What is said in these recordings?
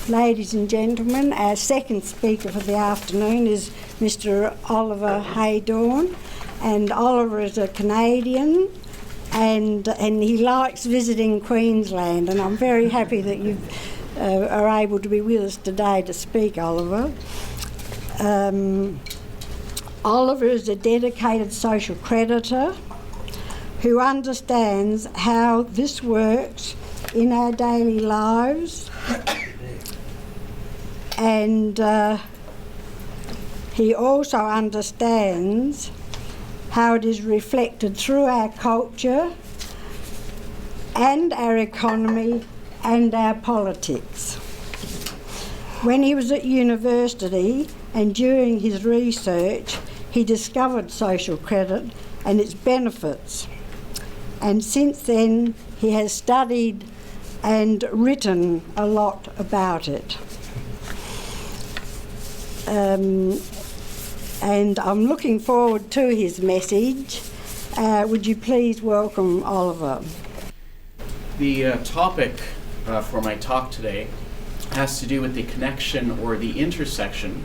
Ladies and gentlemen, our second speaker for the afternoon is Mr. Oliver Heydorn, and Oliver is a Canadian and he likes visiting Queensland, and I'm very happy that you are able to be with us today to speak, Oliver. Oliver is a dedicated social creditor who understands how this works in our daily lives, and he also understands how it is reflected through our culture and our economy and our politics. When he was at university and during his research, he discovered social credit and its benefits. And since then, he has studied and written a lot about it. And I'm looking forward to his message. Would you please welcome Oliver? The topic for my talk today has to do with the connection or the intersection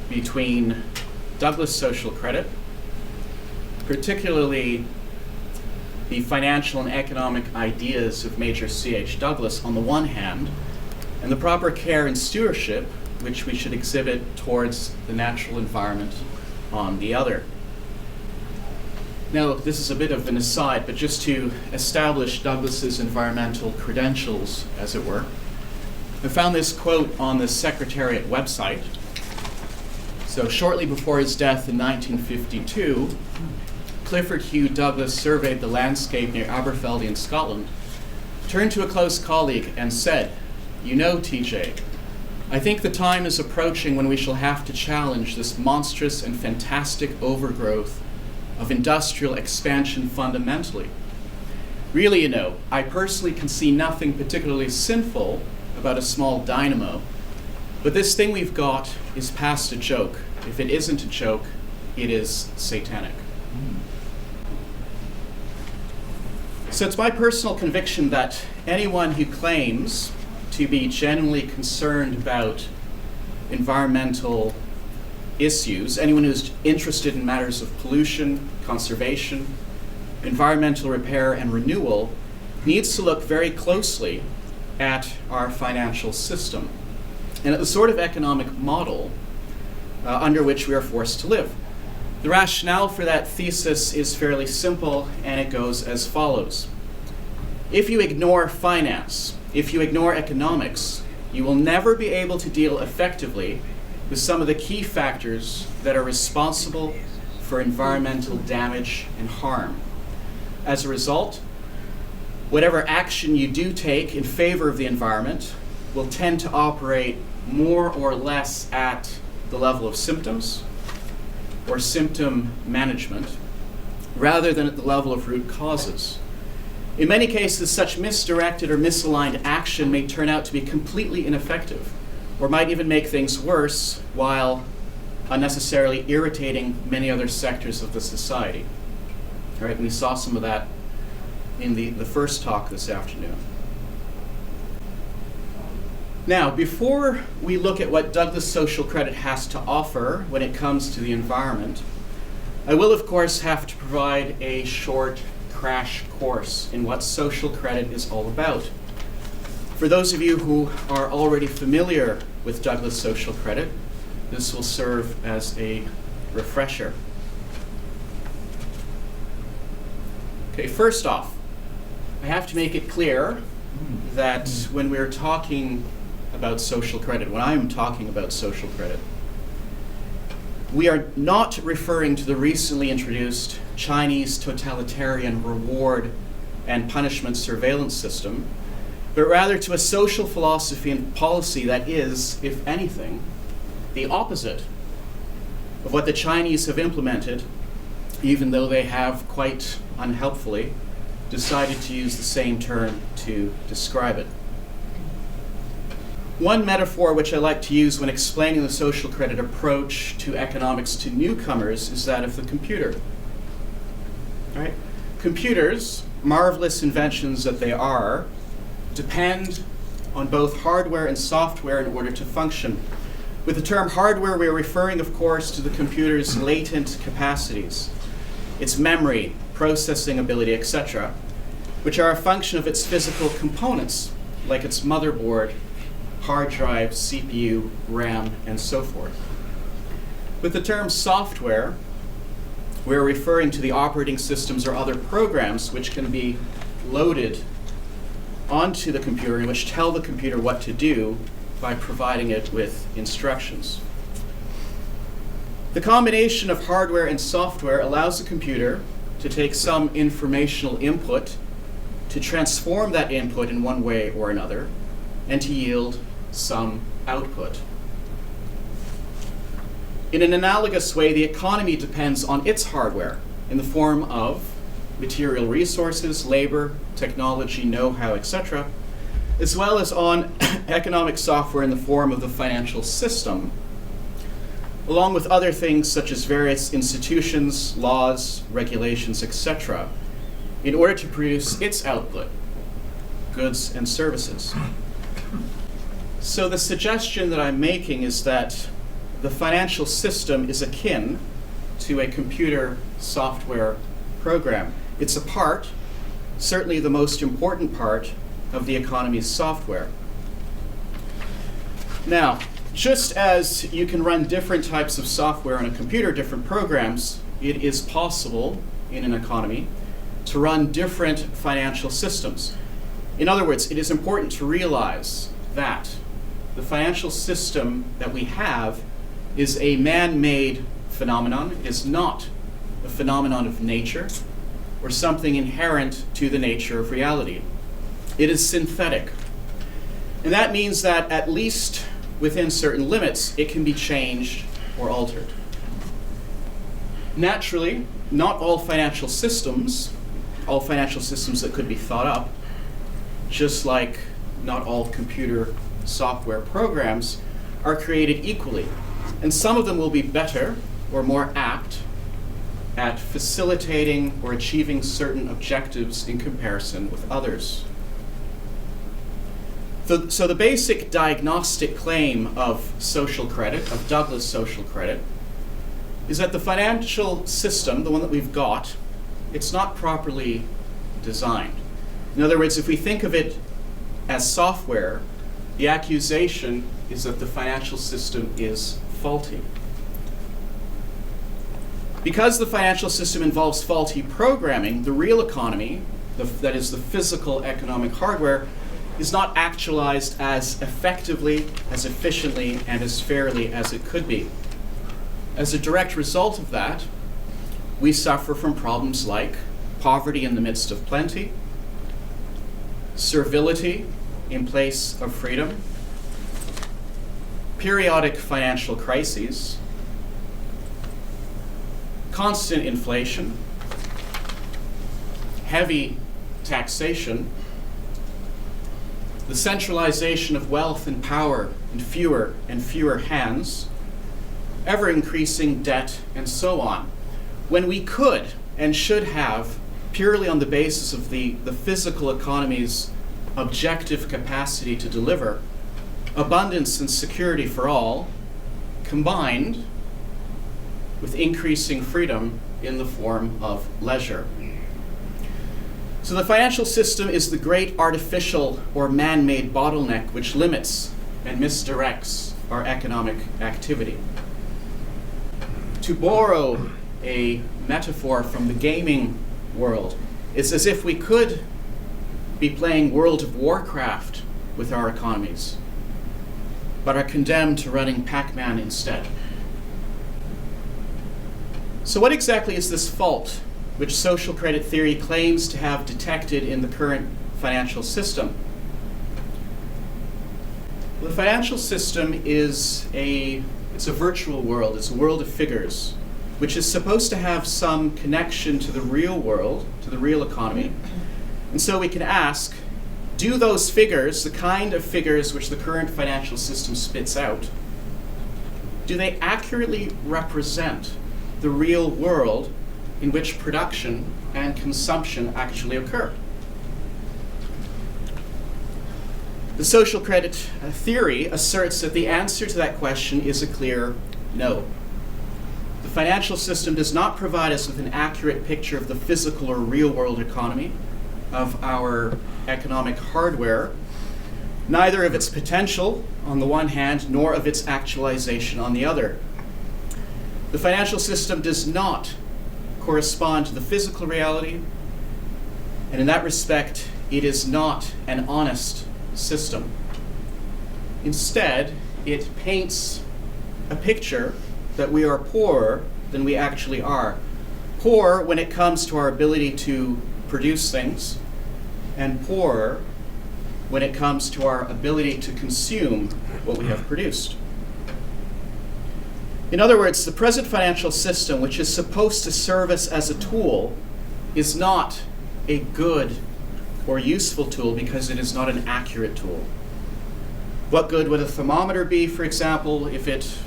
between Douglas social credit, particularly the financial and economic ideas of Major C.H. Douglas on the one hand, and the proper care and stewardship which we should exhibit towards the natural environment on the other. Now, this is a bit of an aside, but just to establish Douglas's environmental credentials, as it were, I found this quote on the Secretariat website. So shortly before his death in 1952, Clifford Hugh Douglas surveyed the landscape near Aberfeldy in Scotland, turned to a close colleague and said, "You know, TJ, I think the time is approaching when we shall have to challenge this monstrous and fantastic overgrowth of industrial expansion fundamentally. Really, you know, I personally can see nothing particularly sinful about a small dynamo, but this thing we've got is past a joke. If it isn't a joke, it is satanic." So it's my personal conviction that anyone who claims to be genuinely concerned about environmental issues, anyone who's interested in matters of pollution, conservation, environmental repair and renewal, needs to look very closely at our financial system and at the sort of economic model under which we are forced to live. The rationale for that thesis is fairly simple, and it goes as follows. If you ignore finance, if you ignore economics, you will never be able to deal effectively with some of the key factors that are responsible for environmental damage and harm. As a result, whatever action you do take in favor of the environment will tend to operate more or less at the level of symptoms or symptom management, rather than at the level of root causes. In many cases, such misdirected or misaligned action may turn out to be completely ineffective, or might even make things worse while unnecessarily irritating many other sectors of the society. All right, and we saw some of that in the first talk this afternoon. Now, before we look at what Douglas social credit has to offer when it comes to the environment, I will, of course, have to provide a short crash course in what social credit is all about. For those of you who are already familiar with Douglas social credit, this will serve as a refresher. Okay, first off, I have to make it clear that when we're talking about social credit, when I'm talking about social credit, we are not referring to the recently introduced Chinese totalitarian reward and punishment surveillance system, but rather to a social philosophy and policy that is, if anything, the opposite of what the Chinese have implemented, even though they have quite unhelpfully decided to use the same term to describe it. One metaphor which I like to use when explaining the social credit approach to economics to newcomers is that of the computer. All right? Computers, marvelous inventions that they are, depend on both hardware and software in order to function. With the term hardware, we are referring, of course, to the computer's latent capacities, its memory, processing ability, etc., which are a function of its physical components, like its motherboard, hard drive, CPU, RAM, and so forth. With the term software, we're referring to the operating systems or other programs which can be loaded onto the computer and which tell the computer what to do by providing it with instructions. The combination of hardware and software allows the computer to take some informational input, to transform that input in one way or another, and to yield some output. In an analogous way, the economy depends on its hardware in the form of material resources, labor, technology, know-how, etc., as well as on economic software in the form of the financial system, along with other things such as various institutions, laws, regulations, etc., in order to produce its output, goods and services. So the suggestion that I'm making is that the financial system is akin to a computer software program. It's a part, certainly the most important part, of the economy's software. Now, just as you can run different types of software on a computer, different programs, it is possible in an economy to run different financial systems. In other words, it is important to realize that the financial system that we have is a man-made phenomenon. It is not a phenomenon of nature or something inherent to the nature of reality. It is synthetic. And that means that at least within certain limits, it can be changed or altered. Naturally, not all financial systems that could be thought up, just like not all computer software programs, are created equally. And some of them will be better or more apt at facilitating or achieving certain objectives in comparison with others. So the basic diagnostic claim of social credit, of Douglas social credit, is that the financial system, the one that we've got, it's not properly designed. In other words, if we think of it as software, the accusation is that the financial system is faulty. Because the financial system involves faulty programming, the real economy, that is the physical economic hardware, is not actualized as effectively, as efficiently, and as fairly as it could be. As a direct result of that, we suffer from problems like poverty in the midst of plenty, servility in place of freedom, periodic financial crises, constant inflation, heavy taxation, the centralization of wealth and power in fewer and fewer hands, ever-increasing debt, and so on. When we could and should have, purely on the basis of the physical economy's objective capacity to deliver, abundance and security for all, combined with increasing freedom in the form of leisure. So the financial system is the great artificial or man-made bottleneck which limits and misdirects our economic activity. To borrow a metaphor from the gaming world, it's as if we could be playing World of Warcraft with our economies, but are condemned to running Pac-Man instead. So what exactly is this fault which social credit theory claims to have detected in the current financial system? The financial system it's a virtual world. It's a world of figures, which is supposed to have some connection to the real world, to the real economy. And so we can ask, do those figures, the kind of figures which the current financial system spits out, do they accurately represent the real world in which production and consumption actually occur? The social credit theory asserts that the answer to that question is a clear no. The financial system does not provide us with an accurate picture of the physical or real-world economy, of our economic hardware, neither of its potential on the one hand, nor of its actualization on the other. The financial system does not correspond to the physical reality, and in that respect, it is not an honest system. Instead, it paints a picture that we are poorer than we actually are. Poor when it comes to our ability to produce things, and poorer when it comes to our ability to consume what we have produced. In other words, the present financial system, which is supposed to serve us as a tool, is not a good or useful tool because it is not an accurate tool. What good would a thermometer be, for example, if it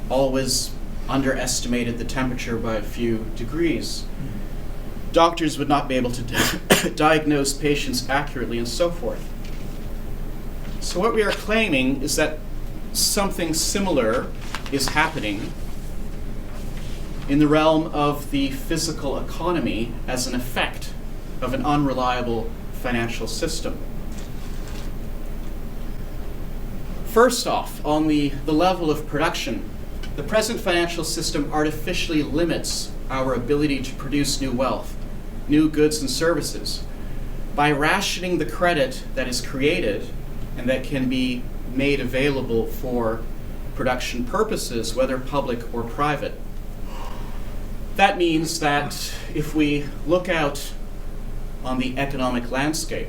always underestimated the temperature by a few degrees? Doctors would not be able to diagnose patients accurately and so forth. So what we are claiming is that something similar is happening in the realm of the physical economy as an effect of an unreliable financial system. First off, on the level of production, the present financial system artificially limits our ability to produce new wealth, new goods and services, by rationing the credit that is created and that can be made available for production purposes, whether public or private. That means that if we look out on the economic landscape,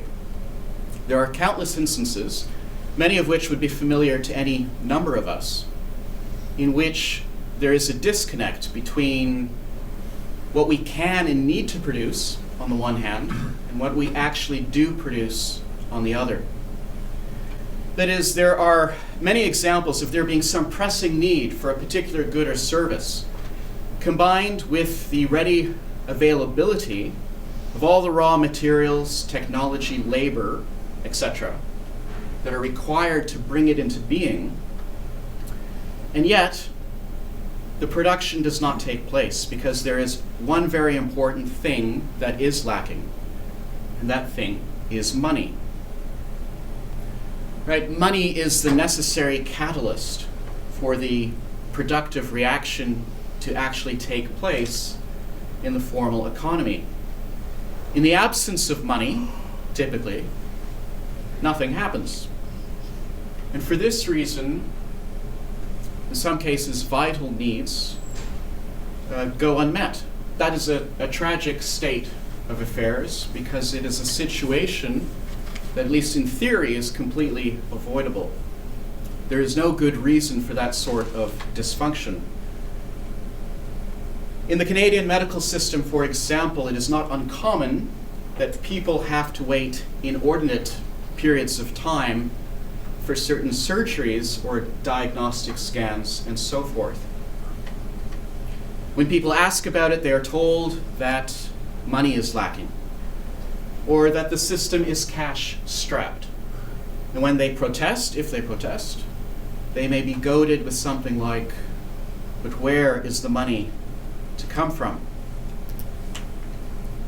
there are countless instances, many of which would be familiar to any number of us, in which there is a disconnect between what we can and need to produce on the one hand and what we actually do produce on the other. That is, there are many examples of there being some pressing need for a particular good or service, combined with the ready availability of all the raw materials, technology, labor, etc., that are required to bring it into being, and yet the production does not take place because there is one very important thing that is lacking, and that thing is money. Right? Money is the necessary catalyst for the productive reaction to actually take place in the formal economy. In the absence of money, typically, nothing happens. And for this reason, in some cases, vital needs go unmet. That is a tragic state of affairs because it is a situation that, at least in theory, is completely avoidable. There is no good reason for that sort of dysfunction. In the Canadian medical system, for example, it is not uncommon that people have to wait inordinate periods of time for certain surgeries or diagnostic scans and so forth. When people ask about it, they are told that money is lacking, or that the system is cash-strapped. And when they protest, if they protest, they may be goaded with something like, but where is the money to come from?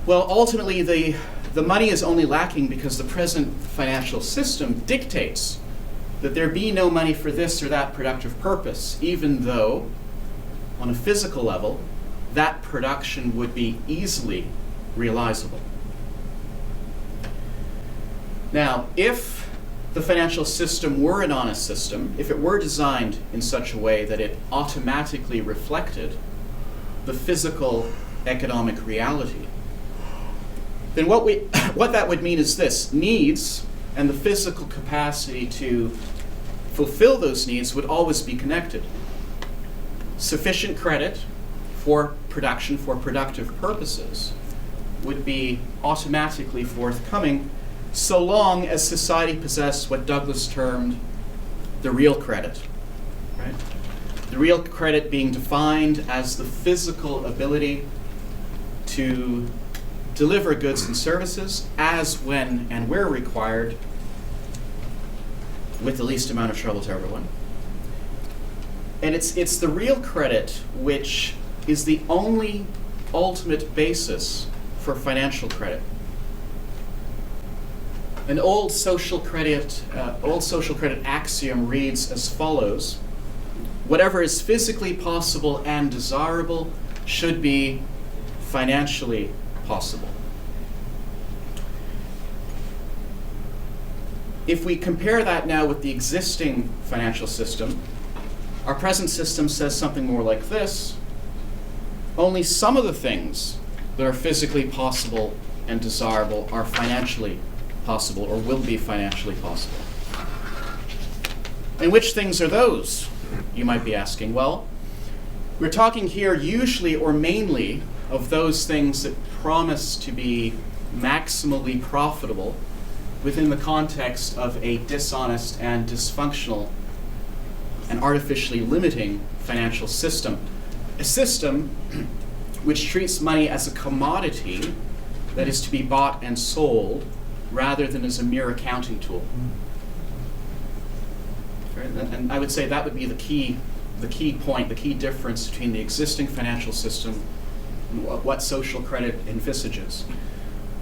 Well, ultimately, the money is only lacking because the present financial system dictates that there be no money for this or that productive purpose, even though, on a physical level, that production would be easily realizable. Now, if the financial system were an honest system, if it were designed in such a way that it automatically reflected the physical economic reality, then what that would mean is this: needs and the physical capacity to fulfill those needs would always be connected. Sufficient credit for production for productive purposes would be automatically forthcoming so long as society possessed what Douglas termed the real credit, right? The real credit being defined as the physical ability to deliver goods and services as, when, and where required with the least amount of trouble to everyone. And it's the real credit which is the only ultimate basis for financial credit. An old social credit axiom reads as follows: whatever is physically possible and desirable should be financially possible. If we compare that now with the existing financial system, our present system says something more like this: only some of the things that are physically possible and desirable are financially possible or will be financially possible. And which things are those, you might be asking? Well, we're talking here usually or mainly of those things that promise to be maximally profitable within the context of a dishonest and dysfunctional and artificially limiting financial system. A system which treats money as a commodity that is to be bought and sold rather than as a mere accounting tool. Right? And I would say that would be the key point, the key difference between the existing financial system and what social credit envisages.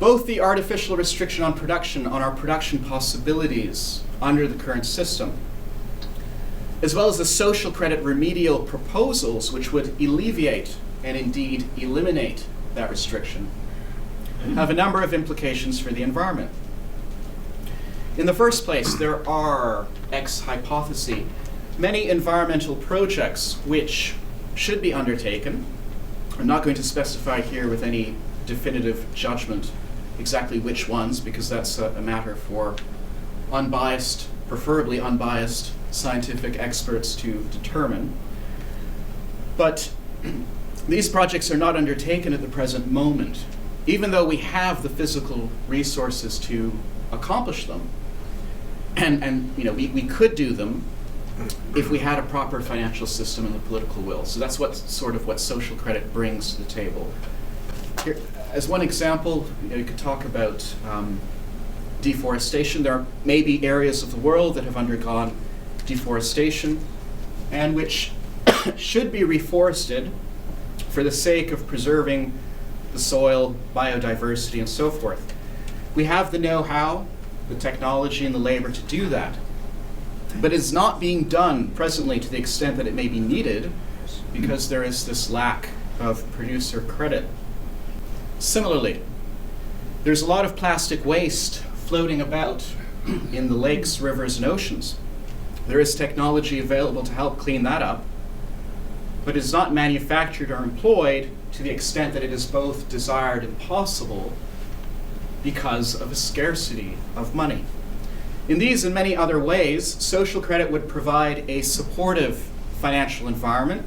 Both the artificial restriction on our production possibilities under the current system, as well as the social credit remedial proposals which would alleviate and indeed eliminate that restriction, have a number of implications for the environment. In the first place, there are, ex hypothesi, many environmental projects which should be undertaken. I'm not going to specify here with any definitive judgment exactly which ones, because that's a matter for unbiased, preferably unbiased, scientific experts to determine. But these projects are not undertaken at the present moment, even though we have the physical resources to accomplish them. And we could do them if we had a proper financial system and the political will. So that's what social credit brings to the table. Here, as one example, you could talk about deforestation. There may be areas of the world that have undergone deforestation and which should be reforested for the sake of preserving the soil, biodiversity, and so forth. We have the know-how, the technology, and the labor to do that. But it's not being done presently to the extent that it may be needed because there is this lack of producer credit. Similarly, there's a lot of plastic waste floating about in the lakes, rivers, and oceans. There is technology available to help clean that up, but it's not manufactured or employed to the extent that it is both desired and possible because of a scarcity of money. In these and many other ways, social credit would provide a supportive financial environment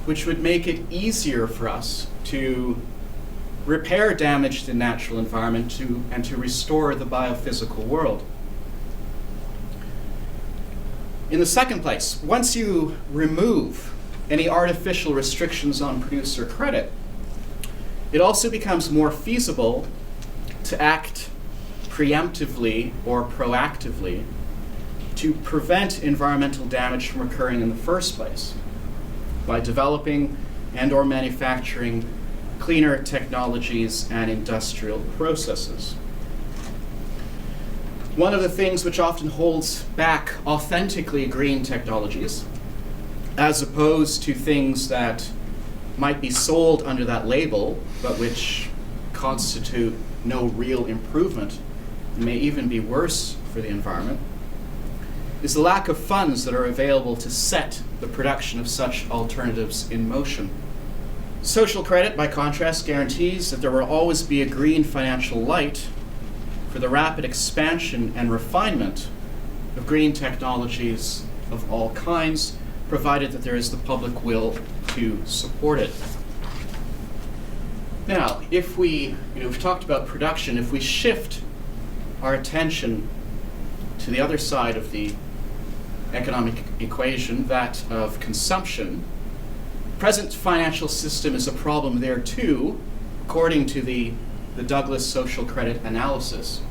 which would make it easier for us to repair damage to the natural environment and to restore the biophysical world. In the second place, once you remove any artificial restrictions on producer credit, it also becomes more feasible to act preemptively or proactively to prevent environmental damage from occurring in the first place by developing and or manufacturing cleaner technologies and industrial processes. One of the things which often holds back authentically green technologies, as opposed to things that might be sold under that label, but which constitute no real improvement, and may even be worse for the environment, is the lack of funds that are available to set the production of such alternatives in motion. Social credit, by contrast, guarantees that there will always be a green financial light for the rapid expansion and refinement of green technologies of all kinds, provided that there is the public will to support it. Now, if we've talked about production, if we shift our attention to the other side of the economic equation, that of consumption, present financial system is a problem there too, according to the Douglas social credit analysis,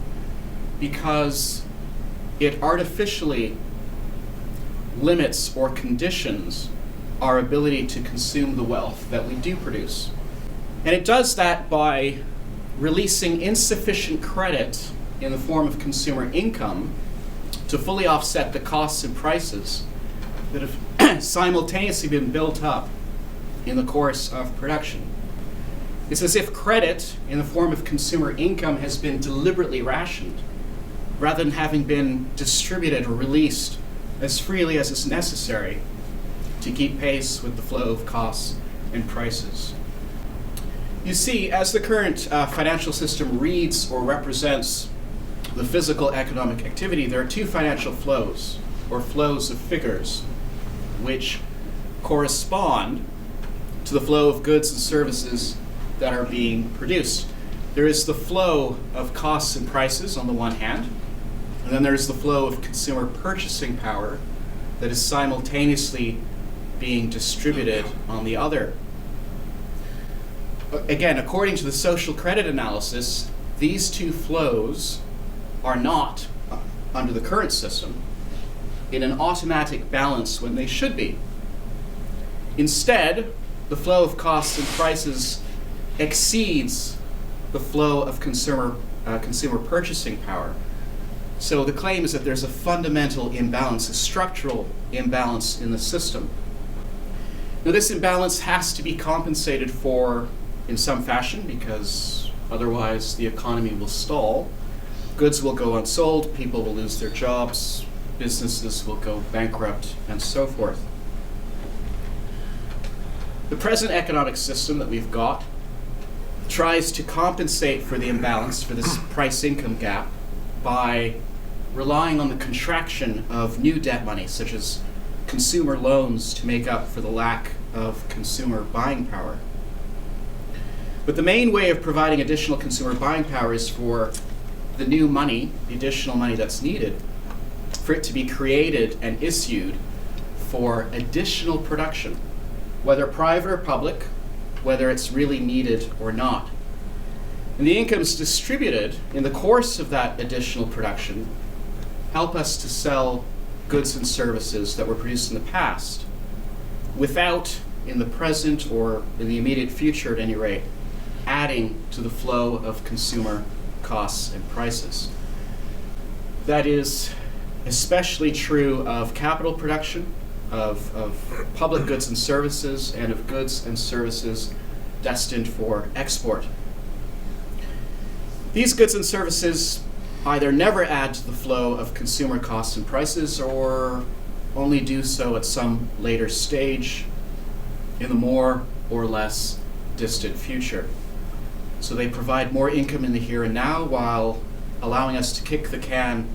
because it artificially limits or conditions our ability to consume the wealth that we do produce. And it does that by releasing insufficient credit in the form of consumer income to fully offset the costs and prices that have simultaneously been built up in the course of production. It's as if credit in the form of consumer income has been deliberately rationed, rather than having been distributed or released as freely as is necessary to keep pace with the flow of costs and prices. You see, as the current financial system reads or represents the physical economic activity, there are two financial flows, or flows of figures, which correspond to the flow of goods and services that are being produced. There is the flow of costs and prices on the one hand, and then there's the flow of consumer purchasing power that is simultaneously being distributed on the other. Again, according to the social credit analysis, these two flows are not, under the current system, in an automatic balance when they should be. Instead, the flow of costs and prices exceeds the flow of consumer purchasing power. So the claim is that there's a fundamental imbalance, a structural imbalance in the system. Now, this imbalance has to be compensated for in some fashion, because otherwise the economy will stall. Goods will go unsold, people will lose their jobs, businesses will go bankrupt, and so forth. The present economic system that we've got tries to compensate for the imbalance, for this price-income gap, by relying on the contraction of new debt money, such as consumer loans, to make up for the lack of consumer buying power. But the main way of providing additional consumer buying power is for the new money, the additional money that's needed, for it to be created and issued for additional production, whether private or public, whether it's really needed or not. And the incomes distributed in the course of that additional production help us to sell goods and services that were produced in the past without, in the present or in the immediate future at any rate, adding to the flow of consumer costs and prices. That is especially true of capital production, of public goods and services, and of goods and services destined for export. These goods and services either never add to the flow of consumer costs and prices, or only do so at some later stage in the more or less distant future. So they provide more income in the here and now, while allowing us to kick the can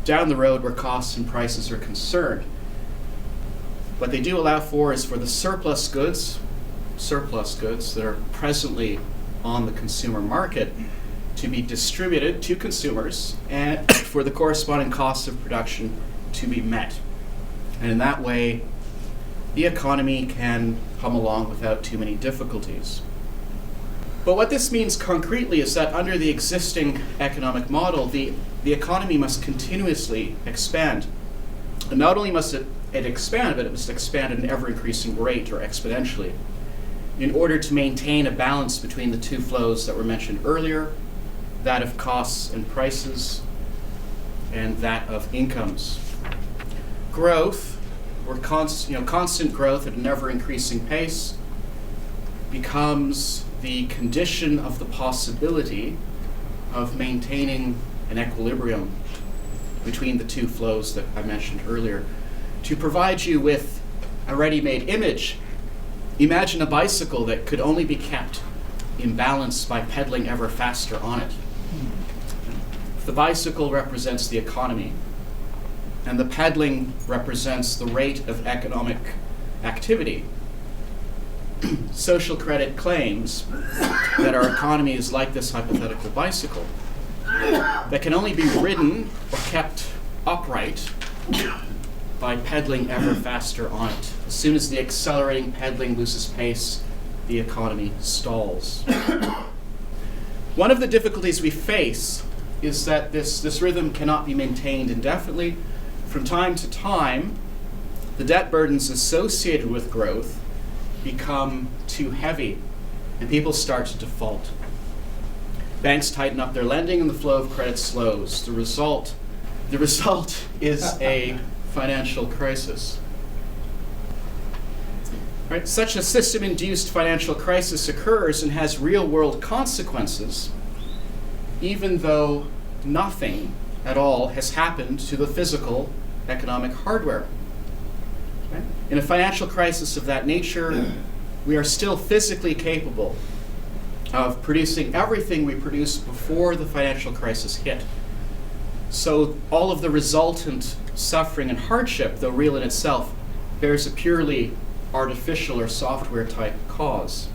down the road where costs and prices are concerned. What they do allow for is for the surplus goods that are presently on the consumer market to be distributed to consumers, and for the corresponding costs of production to be met. And in that way, the economy can hum along without too many difficulties. But what this means concretely is that under the existing economic model, the economy must continuously expand. And not only must it expand, but it must expand at an ever-increasing rate, or exponentially, in order to maintain a balance between the two flows that were mentioned earlier, that of costs and prices, and that of incomes. Growth, or constant growth at an ever-increasing pace, becomes the condition of the possibility of maintaining an equilibrium between the two flows that I mentioned earlier. To provide you with a ready-made image, imagine a bicycle that could only be kept in balance by pedaling ever faster on it. The bicycle represents the economy, and the pedaling represents the rate of economic activity. Social credit claims that our economy is like this hypothetical bicycle that can only be ridden or kept upright by pedaling ever faster on it. As soon as the accelerating pedaling loses pace, the economy stalls. One of the difficulties we face is that this rhythm cannot be maintained indefinitely. From time to time, the debt burdens associated with growth become too heavy, and people start to default. Banks tighten up their lending, and the flow of credit slows. The result is a financial crisis. Right? Such a system-induced financial crisis occurs and has real-world consequences, even though nothing at all has happened to the physical economic hardware. Right? In a financial crisis of that nature, we are still physically capable of producing everything we produced before the financial crisis hit. So all of the resultant suffering and hardship, though real in itself, bears a purely artificial or software type cause.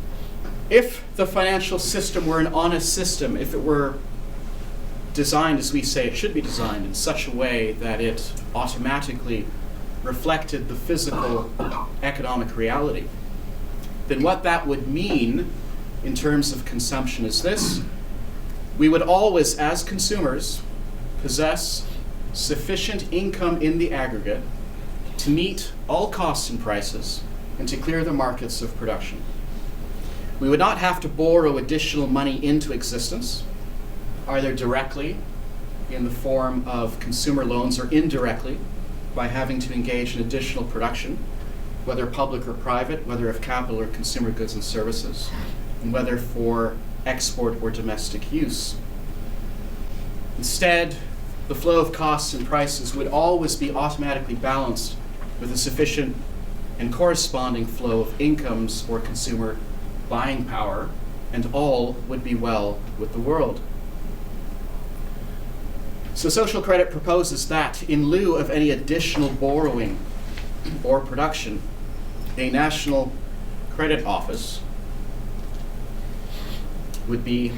If the financial system were an honest system, if it were designed as we say it should be designed, in such a way that it automatically reflected the physical economic reality, then what that would mean in terms of consumption is this: we would always, as consumers, possess sufficient income in the aggregate to meet all costs and prices and to clear the markets of production. We would not have to borrow additional money into existence, either directly in the form of consumer loans or indirectly by having to engage in additional production, whether public or private, whether of capital or consumer goods and services, and whether for export or domestic use. Instead, the flow of costs and prices would always be automatically balanced with a sufficient and corresponding flow of incomes or consumer buying power, and all would be well with the world. So social credit proposes that, in lieu of any additional borrowing or production, a national credit office would be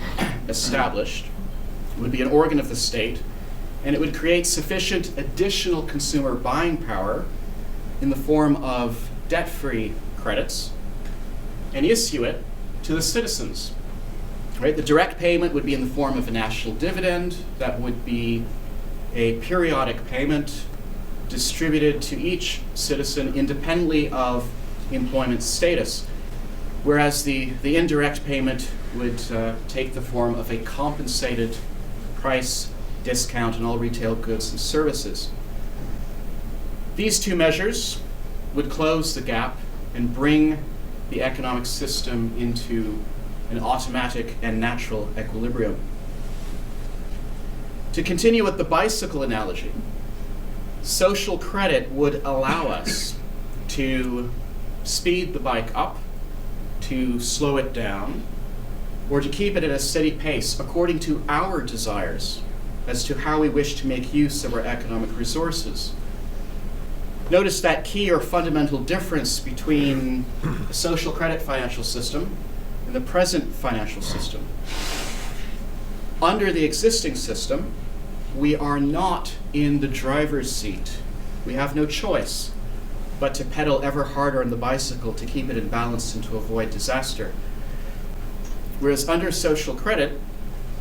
established, would be an organ of the state, and it would create sufficient additional consumer buying power in the form of debt-free credits and issue it to the citizens. Right? The direct payment would be in the form of a national dividend that would be a periodic payment distributed to each citizen independently of employment status, whereas the indirect payment would take the form of a compensated price discount on all retail goods and services. These two measures would close the gap and bring the economic system into an automatic and natural equilibrium. To continue with the bicycle analogy, social credit would allow us to speed the bike up, to slow it down, or to keep it at a steady pace according to our desires as to how we wish to make use of our economic resources. Notice that key or fundamental difference between the social credit financial system and the present financial system. Under the existing system, we are not in the driver's seat. We have no choice but to pedal ever harder on the bicycle to keep it in balance and to avoid disaster. Whereas under social credit,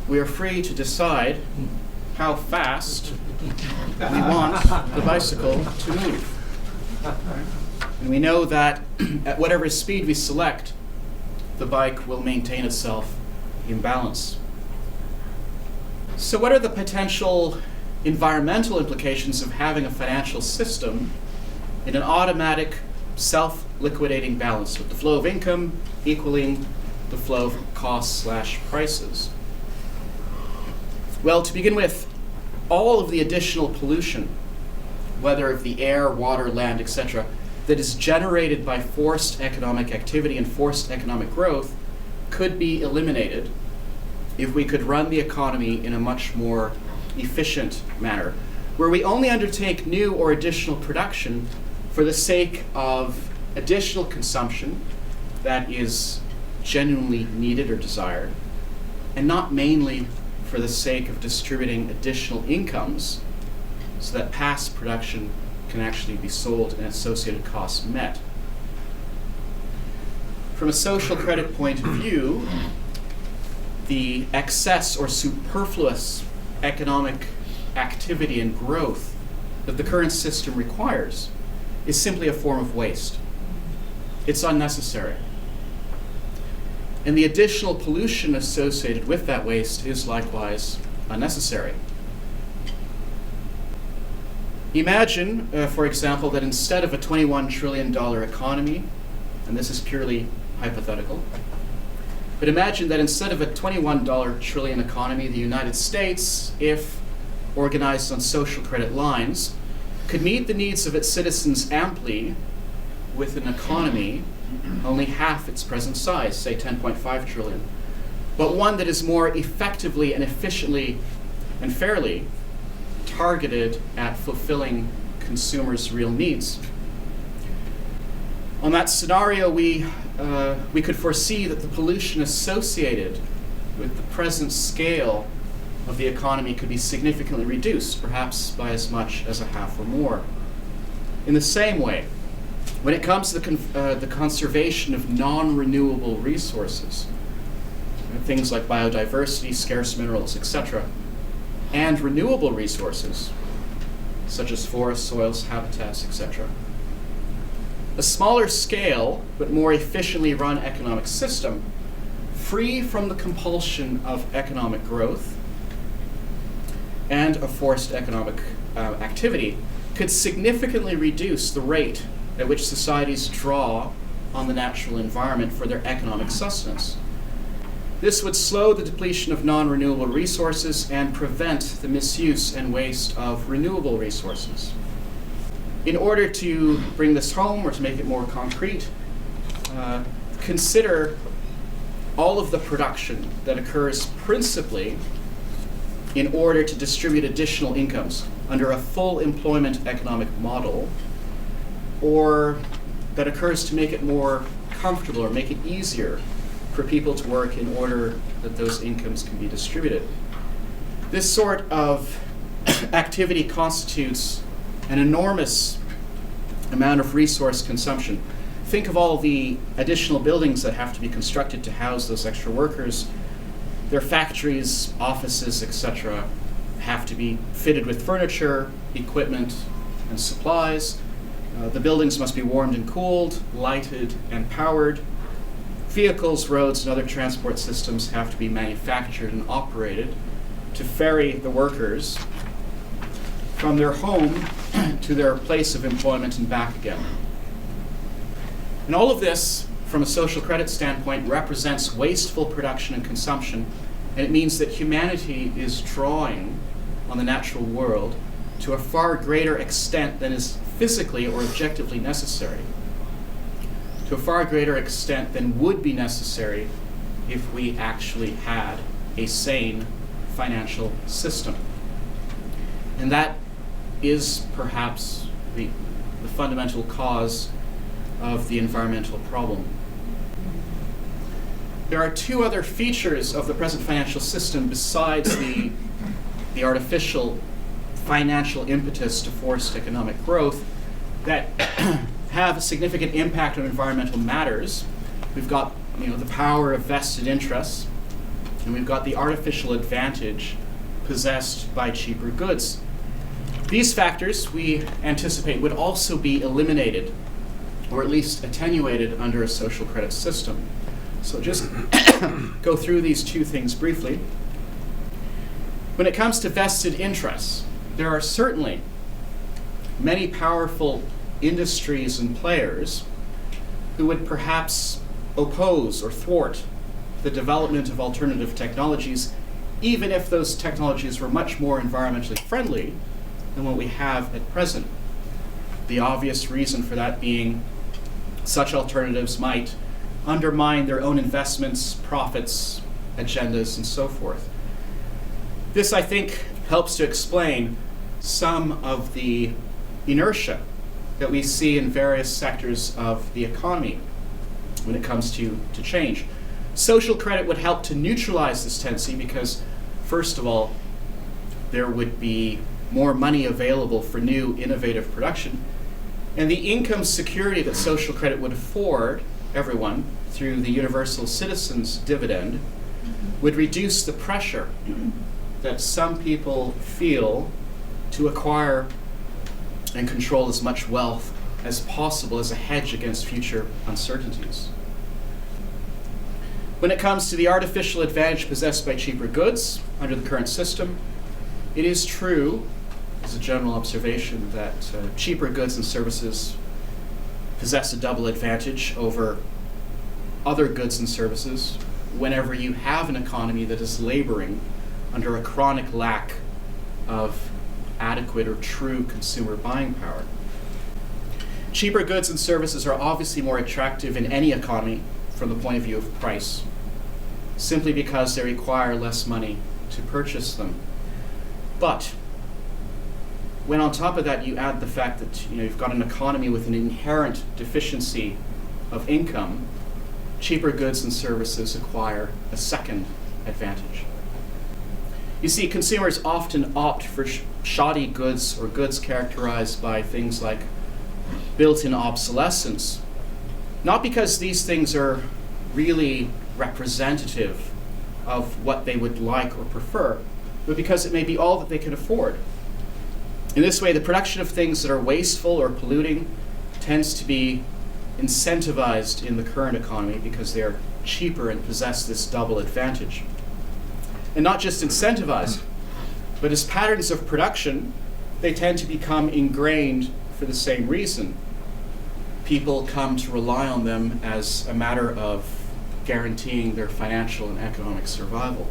we are free to decide how fast we want the bicycle to move. And we know that at whatever speed we select, the bike will maintain itself in balance. So what are the potential environmental implications of having a financial system in an automatic, self-liquidating balance, with the flow of income equaling the flow of costs/prices? Well, to begin with, all of the additional pollution, whether of the air, water, land, etc., that is generated by forced economic activity and forced economic growth could be eliminated if we could run the economy in a much more efficient manner, where we only undertake new or additional production for the sake of additional consumption that is genuinely needed or desired, and not mainly for the sake of distributing additional incomes so that past production can actually be sold and associated costs met. From a social credit point of view, the excess or superfluous economic activity and growth that the current system requires is simply a form of waste. It's unnecessary. And the additional pollution associated with that waste is likewise unnecessary. Imagine, for example, that instead of a $21 trillion economy, and this is purely hypothetical, but imagine that instead of a $21 trillion economy, the United States, if organized on social credit lines, could meet the needs of its citizens amply with an economy only half its present size, say 10.5 trillion, but one that is more effectively and efficiently and fairly targeted at fulfilling consumers' real needs. On that scenario, we could foresee that the pollution associated with the present scale of the economy could be significantly reduced, perhaps by as much as a half or more. In the same way, when it comes to the conservation of non-renewable resources, things like biodiversity, scarce minerals, etc., and renewable resources, such as forests, soils, habitats, etc., a smaller scale but more efficiently run economic system, free from the compulsion of economic growth and of forced economic activity, could significantly reduce the rate at which societies draw on the natural environment for their economic sustenance. This would slow the depletion of non-renewable resources and prevent the misuse and waste of renewable resources. In order to bring this home or to make it more concrete, consider all of the production that occurs principally in order to distribute additional incomes under a full employment economic model, or that occurs to make it more comfortable or make it easier for people to work in order that those incomes can be distributed. This sort of activity constitutes an enormous amount of resource consumption. Think of all the additional buildings that have to be constructed to house those extra workers. Their factories, offices, etc. have to be fitted with furniture, equipment, and supplies. The buildings must be warmed and cooled, lighted and powered. Vehicles, roads, and other transport systems have to be manufactured and operated to ferry the workers from their home to their place of employment and back again. And all of this, from a social credit standpoint, represents wasteful production and consumption, and it means that humanity is drawing on the natural world to a far greater extent than is physically or objectively necessary, to a far greater extent than would be necessary if we actually had a sane financial system. And that is perhaps the fundamental cause of the environmental problem. There are two other features of the present financial system besides the artificial financial impetus to forced economic growth that have a significant impact on environmental matters. We've got the power of vested interests, and we've got the artificial advantage possessed by cheaper goods. These factors, we anticipate, would also be eliminated, or at least attenuated, under a social credit system. So just go through these two things briefly. When it comes to vested interests, there are certainly many powerful industries and players who would perhaps oppose or thwart the development of alternative technologies, even if those technologies were much more environmentally friendly than what we have at present. The obvious reason for that being such alternatives might undermine their own investments, profits, agendas, and so forth. This, I think, helps to explain some of the inertia that we see in various sectors of the economy when it comes to change. Social credit would help to neutralize this tendency because, first of all, there would be more money available for new innovative production, and the income security that social credit would afford everyone through the universal citizens dividend would reduce the pressure that some people feel to acquire and control as much wealth as possible as a hedge against future uncertainties. When it comes to the artificial advantage possessed by cheaper goods under the current system, it is true, as a general observation, that cheaper goods and services possess a double advantage over other goods and services whenever you have an economy that is laboring under a chronic lack of adequate or true consumer buying power. Cheaper goods and services are obviously more attractive in any economy from the point of view of price, simply because they require less money to purchase them. But when on top of that you add the fact that you've got an economy with an inherent deficiency of income, cheaper goods and services acquire a second advantage. You see, consumers often opt for shoddy goods or goods characterized by things like built-in obsolescence, not because these things are really representative of what they would like or prefer, but because it may be all that they can afford. In this way, the production of things that are wasteful or polluting tends to be incentivized in the current economy because they are cheaper and possess this double advantage. And not just incentivized, but as patterns of production, they tend to become ingrained for the same reason. People come to rely on them as a matter of guaranteeing their financial and economic survival.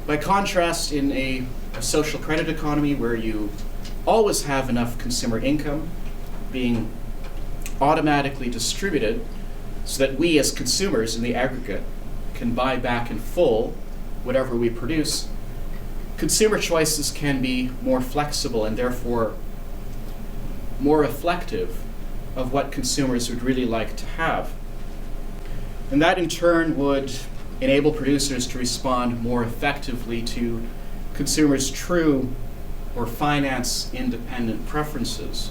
By contrast, in a social credit economy where you always have enough consumer income being automatically distributed so that we as consumers in the aggregate can buy back in full whatever we produce, consumer choices can be more flexible and therefore more reflective of what consumers would really like to have. And that in turn would enable producers to respond more effectively to consumers' true or finance-independent preferences.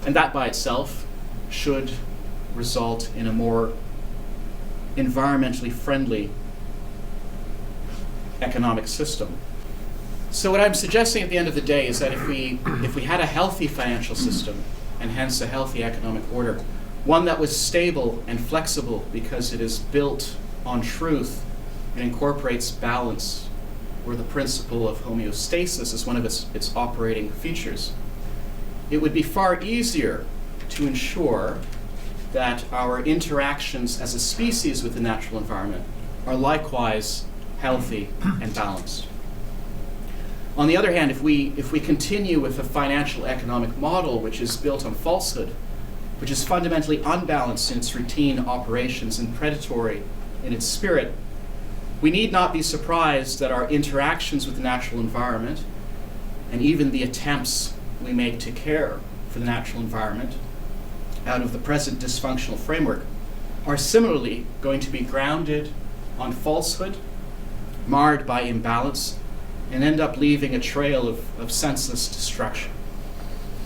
And that by itself should result in a more environmentally friendly economic system. So what I'm suggesting at the end of the day is that if we had a healthy financial system, and hence a healthy economic order, one that was stable and flexible because it is built on truth and incorporates balance, where the principle of homeostasis is one of its operating features, it would be far easier to ensure that our interactions as a species with the natural environment are likewise healthy and balanced. On the other hand, if we continue with a financial economic model which is built on falsehood, which is fundamentally unbalanced in its routine operations and predatory in its spirit, we need not be surprised that our interactions with the natural environment, and even the attempts we make to care for the natural environment out of the present dysfunctional framework, are similarly going to be grounded on falsehood, marred by imbalance, and end up leaving a trail of senseless destruction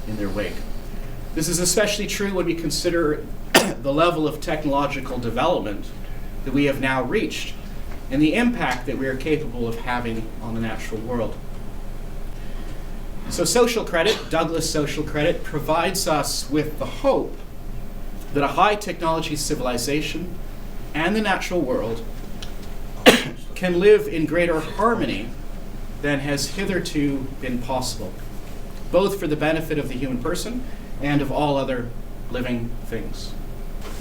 in their wake. This is especially true when we consider the level of technological development that we have now reached and the impact that we are capable of having on the natural world. So social credit, Douglas social credit, provides us with the hope that a high technology civilization and the natural world can live in greater harmony than has hitherto been possible, both for the benefit of the human person and of all other living things.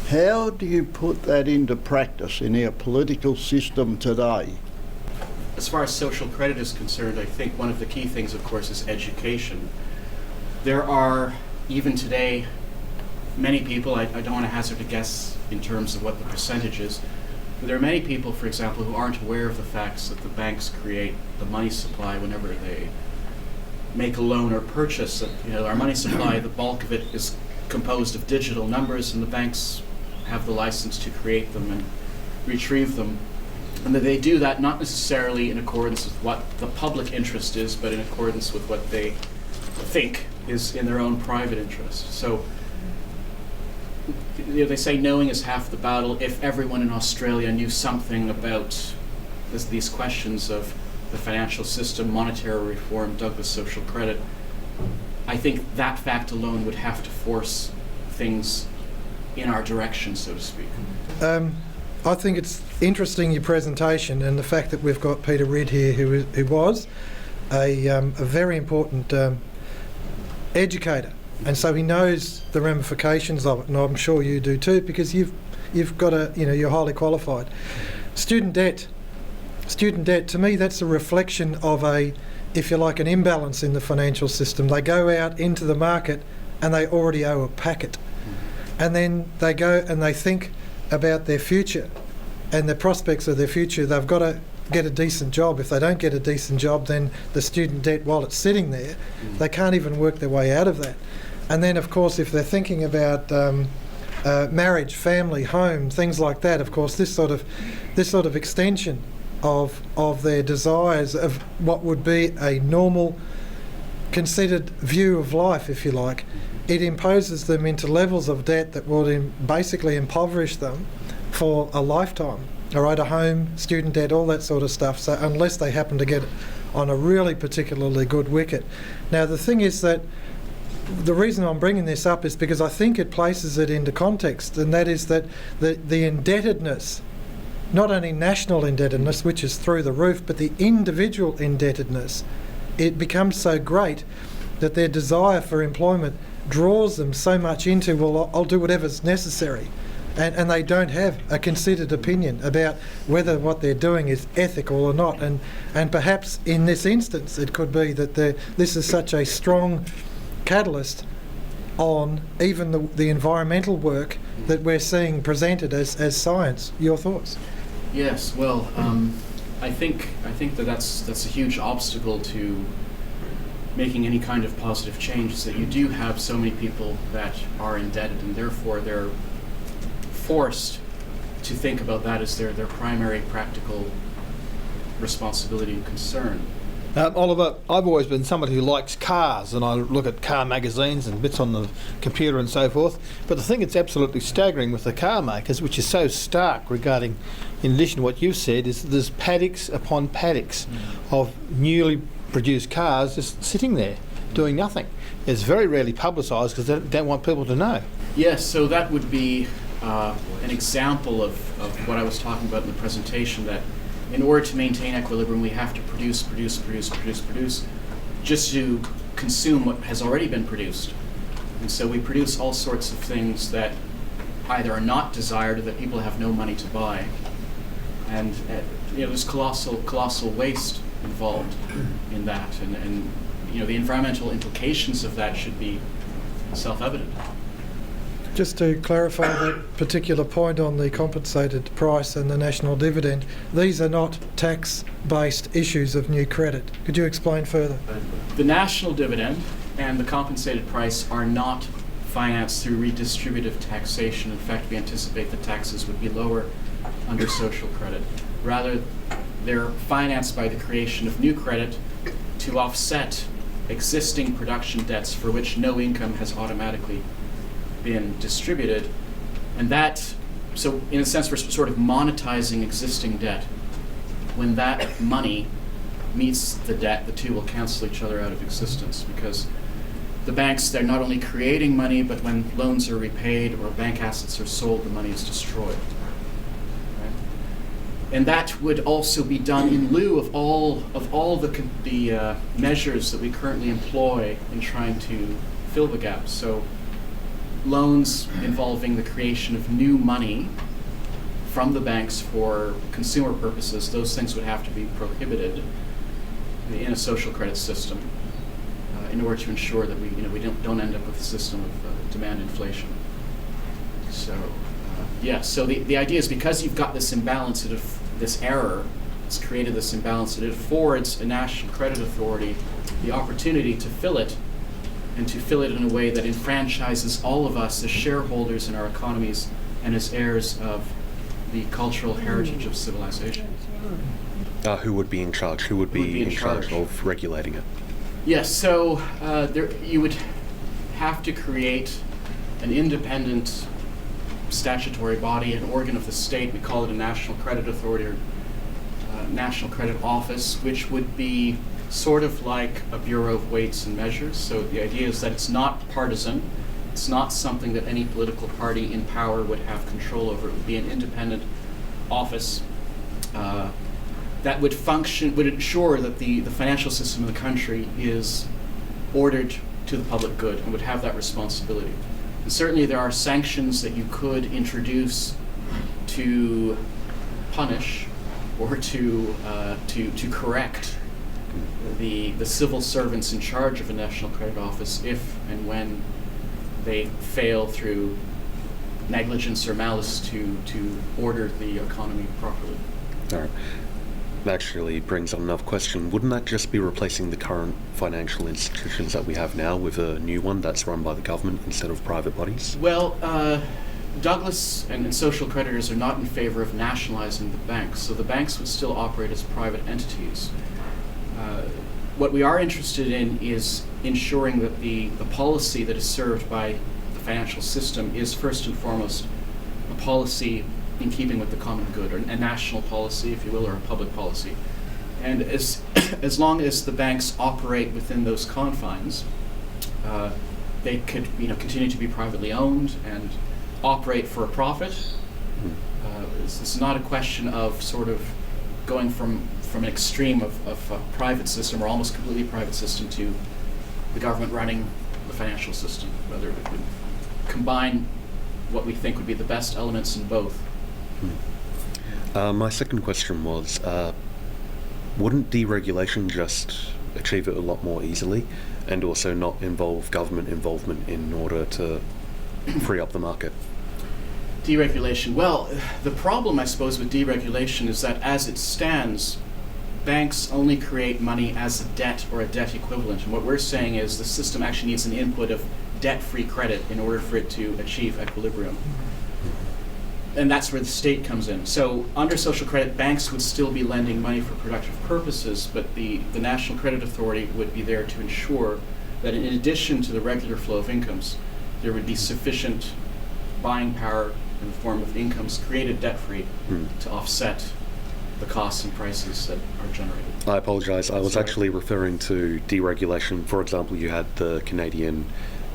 How do you put that into practice in our political system today? As far as social credit is concerned, I think one of the key things, of course, is education. There are, even today, many people, I don't want to hazard a guess in terms of what the percentage is, but there are many people, for example, who aren't aware of the facts that the banks create the money supply whenever they make a loan or purchase. That, our money supply, the bulk of it is composed of digital numbers, and the banks have the license to create them and retrieve them. And that they do that not necessarily in accordance with what the public interest is, but in accordance with what they think is in their own private interest. So they say knowing is half the battle. If everyone in Australia knew something about these questions of the financial system, monetary reform, Douglas social credit, I think that fact alone would have to force things in our direction, so to speak. I think it's interesting, your presentation, and the fact that we've got Peter Ridd here, who was a very important educator, and so he knows the ramifications of it, and I'm sure you do too, because you've got you're highly qualified. Student debt, to me, that's a reflection of if you like, an imbalance in the financial system. They go out into the market and they already owe a packet, and then they go and they think about their future and the prospects of their future. They've got to get a decent job. If they don't get a decent job, then the student debt, while it's sitting there, they can't even work their way out of that. And then, of course, if they're thinking about marriage, family, home, things like that, of course, this sort of extension of their desires of what would be a normal, considered view of life, if you like, it imposes them into levels of debt that would basically impoverish them for a lifetime. All right, a home, student debt, all that sort of stuff. So unless they happen to get on a really particularly good wicket. Now the thing is that the reason I'm bringing this up is because I think it places it into context, and that is that the indebtedness, not only national indebtedness, which is through the roof, but the individual indebtedness, it becomes so great that their desire for employment draws them so much into, well, I'll do whatever's necessary. And they don't have a considered opinion about whether what they're doing is ethical or not. And perhaps in this instance, it could be that this is such a strong catalyst on even the environmental work that we're seeing presented as science. Your thoughts? Yes, well, I think that's a huge obstacle to making any kind of positive change, is that you do have so many people that are indebted, and therefore they're forced to think about that as their primary practical responsibility and concern. Oliver, I've always been somebody who likes cars, and I look at car magazines and bits on the computer and so forth, but the thing that's absolutely staggering with the car makers, which is so stark regarding, in addition to what you've said, is there's paddocks upon paddocks of newly produced cars just sitting there doing nothing. It's very rarely publicised because they don't want people to know. Yes, so that would be an example of what I was talking about in the presentation, that in order to maintain equilibrium, we have to produce just to consume what has already been produced. And so we produce all sorts of things that either are not desired or that people have no money to buy. And there's colossal waste involved in that, and the environmental implications of that should be self-evident. Just to clarify that particular point on the compensated price and the national dividend, these are not tax-based issues of new credit. Could you explain further? The national dividend and the compensated price are not financed through redistributive taxation. In fact, we anticipate the taxes would be lower under social credit. Rather, they're financed by the creation of new credit to offset existing production debts for which no income has automatically been distributed. And so in a sense, we're sort of monetizing existing debt. When that money meets the debt, the two will cancel each other out of existence, because the banks, they're not only creating money, but when loans are repaid or bank assets are sold, the money is destroyed. And that would also be done in lieu of all the measures that we currently employ in trying to fill the gaps. So loans involving the creation of new money from the banks for consumer purposes, those things would have to be prohibited in a social credit system in order to ensure that we don't end up with a system of demand inflation. So so the idea is, because you've got this imbalance, this error, it's created this imbalance, it affords a national credit authority the opportunity to fill it, and to fill it in a way that enfranchises all of us as shareholders in our economies and as heirs of the cultural heritage of civilization. Who would be in charge? Who would be in charge of regulating it? Yes, so you would have to create an independent statutory body, an organ of the state. We call it a National Credit Authority or National Credit Office, which would be sort of like a Bureau of Weights and Measures. So the idea is that it's not partisan. It's not something that any political party in power would have control over. It would be an independent office that would function, would ensure that the financial system of the country is ordered to the public good and would have that responsibility. And certainly there are sanctions that you could introduce to punish or to correct the civil servants in charge of a National Credit Office if and when they fail through negligence or malice to order the economy properly. All right. That actually brings up another question. Wouldn't that just be replacing the current financial institutions that we have now with a new one that's run by the government instead of private bodies? Well, Douglas and social creditors are not in favor of nationalizing the banks, so the banks would still operate as private entities. What we are interested in is ensuring that the policy that is served by the financial system is first and foremost a policy in keeping with the common good, or a national policy, if you will, or a public policy. And as long as the banks operate within those confines, they could continue to be privately owned and operate for a profit. It's not a question of sort of going from an extreme of a private system or almost completely private system to the government running the financial system. Rather, it would combine what we think would be the best elements in both. My second question was, wouldn't deregulation just achieve it a lot more easily and also not involve government involvement in order to free up the market? Deregulation. Well, the problem, I suppose, with deregulation is that as it stands, banks only create money as a debt or a debt equivalent. And what we're saying is the system actually needs an input of debt-free credit in order for it to achieve equilibrium. And that's where the state comes in. So under social credit, banks would still be lending money for productive purposes, but the National Credit Authority would be there to ensure that in addition to the regular flow of incomes, there would be sufficient buying power in the form of incomes created debt-free to offset the costs and prices that are generated. I apologise. I was actually referring to deregulation. For example, you had the Canadian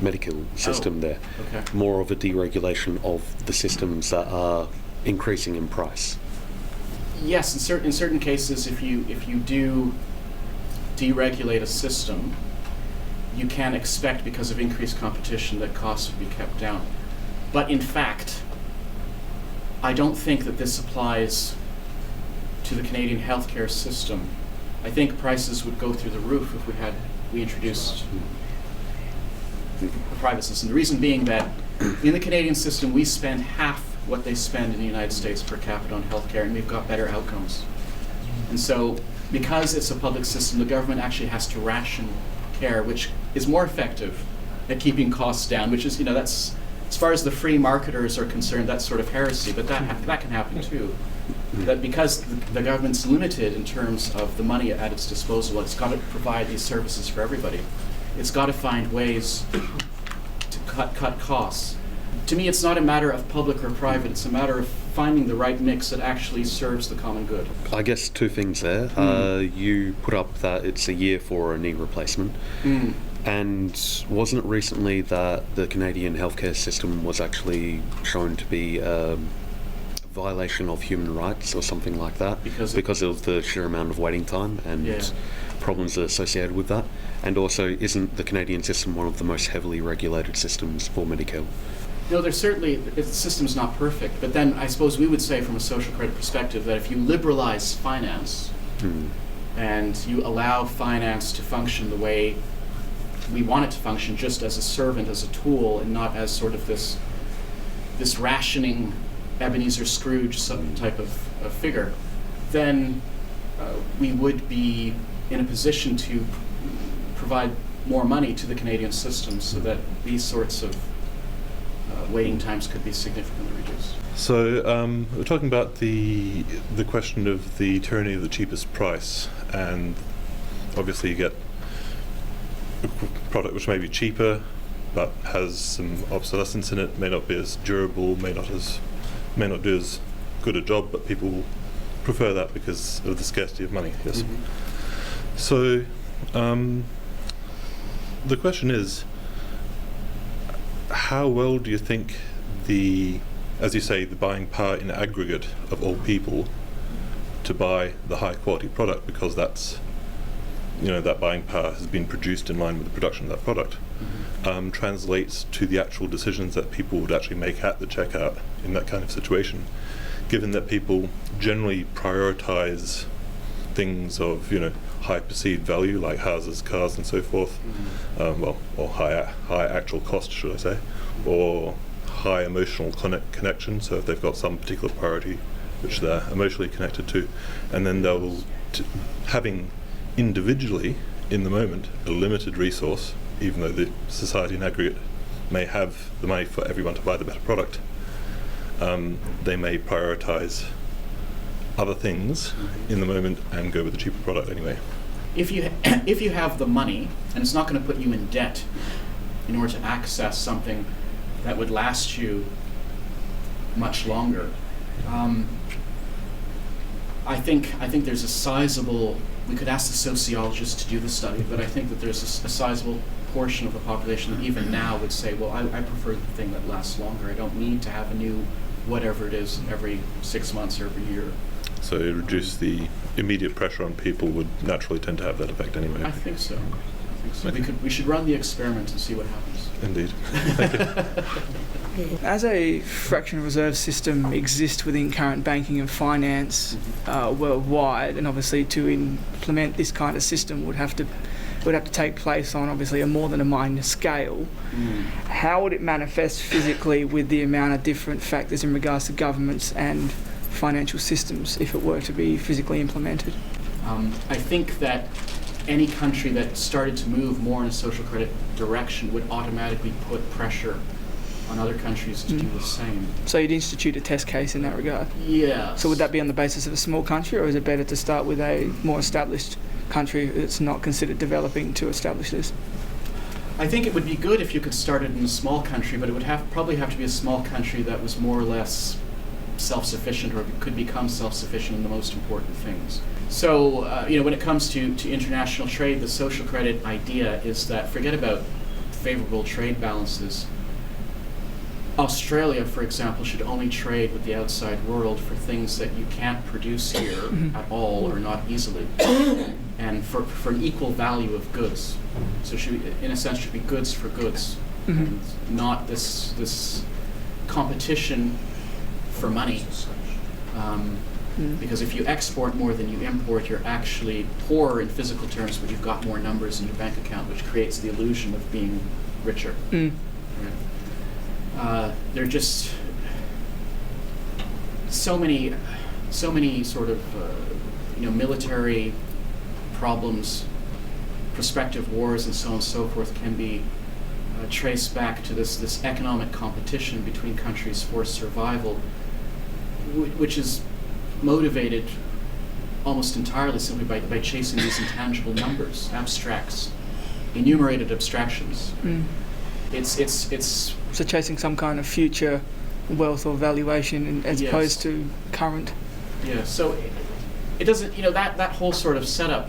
medical system there. Okay. More of a deregulation of the systems that are increasing in price. Yes, in certain cases, if you do deregulate a system, you can expect, because of increased competition, that costs would be kept down. But in fact, I don't think that this applies to the Canadian healthcare system. I think prices would go through the roof if we introduced the private system. The reason being that in the Canadian system, we spend half what they spend in the United States per capita on healthcare, and we've got better outcomes. And so, because it's a public system, the government actually has to ration care, which is more effective at keeping costs down, which is, that's, as far as the free marketers are concerned, that's sort of heresy, but that can happen too. That because the government's limited in terms of the money at its disposal, it's got to provide these services for everybody. It's got to find ways to cut costs. To me, it's not a matter of public or private, it's a matter of finding the right mix that actually serves the common good. I guess two things there. You put up that it's a year for a knee replacement. And wasn't it recently that the Canadian healthcare system was actually shown to be a violation of human rights or something like that? Because of the sheer amount of waiting time and problems associated with that? And also, isn't the Canadian system one of the most heavily regulated systems for Medicare? No, there's certainly, the system's not perfect, but then I suppose we would say from a social credit perspective that if you liberalize finance and you allow finance to function the way we want it to function, just as a servant, as a tool, and not as sort of this rationing Ebenezer Scrooge some type of figure, then we would be in a position to provide more money to the Canadian system so that these sorts of waiting times could be significantly reduced. So we're talking about the question of the tyranny of the cheapest price, and obviously you get a product which may be cheaper but has some obsolescence in it, may not be as durable, may not do as good a job, but people prefer that because of the scarcity of money. Yes. So the question is, how well do you think as you say, the buying power in aggregate of all people to buy the high quality product, because that's, that buying power has been produced in line with the production of that product, translates to the actual decisions that people would actually make at the checkout in that kind of situation, given that people generally prioritize things of high perceived value like houses, cars and so forth, or high actual cost, should I say, or high emotional connection. So if they've got some particular priority which they're emotionally connected to, and then they'll having individually in the moment a limited resource, even though the society in aggregate may have the money for everyone to buy the better product, they may prioritize other things in the moment and go with the cheaper product anyway. If you have the money, and it's not going to put you in debt in order to access something that would last you much longer, I think there's a sizable. We could ask the sociologists to do the study, but I think that there's a sizable portion of the population that even now would say, well, I prefer the thing that lasts longer. I don't need to have a new whatever it is every 6 months or every year. So reduce the immediate pressure on people would naturally tend to have that effect anyway. I think so. We should run the experiment and see what happens. Indeed. Thank you. As a fractional reserve system exists within current banking and finance worldwide, and obviously to implement this kind of system would have to take place on obviously a more than a minor scale. How would it manifest physically with the amount of different factors in regards to governments and financial systems if it were to be physically implemented? I think that any country that started to move more in a social credit direction would automatically put pressure on other countries to do the same. So you'd institute a test case in that regard? Yeah. So would that be on the basis of a small country, or is it better to start with a more established country that's not considered developing to establish this? I think it would be good if you could start it in a small country, but it would probably have to be a small country that was more or less self-sufficient, or could become self-sufficient in the most important things. So, when it comes to international trade, the social credit idea is that forget about favorable trade balances. Australia, for example, should only trade with the outside world for things that you can't produce here at all or not easily, and for an equal value of goods. So in a sense, should be goods for goods, and not this competition for money. Because if you export more than you import, you're actually poorer in physical terms, but you've got more numbers in your bank account, which creates the illusion of being richer. Right? There are just so many sort of military problems, prospective wars, and so on and so forth can be traced back to this economic competition between countries for survival, which is motivated almost entirely simply by chasing these intangible numbers, abstracts, enumerated abstractions. It's so chasing some kind of future wealth or valuation as opposed to current. Yeah. So it doesn't. That whole sort of setup.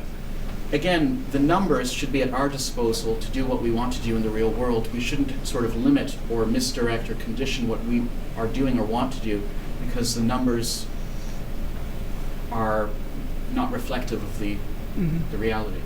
Again, the numbers should be at our disposal to do what we want to do in the real world. We shouldn't sort of limit or misdirect or condition what we are doing or want to do, because the numbers are not reflective of the reality.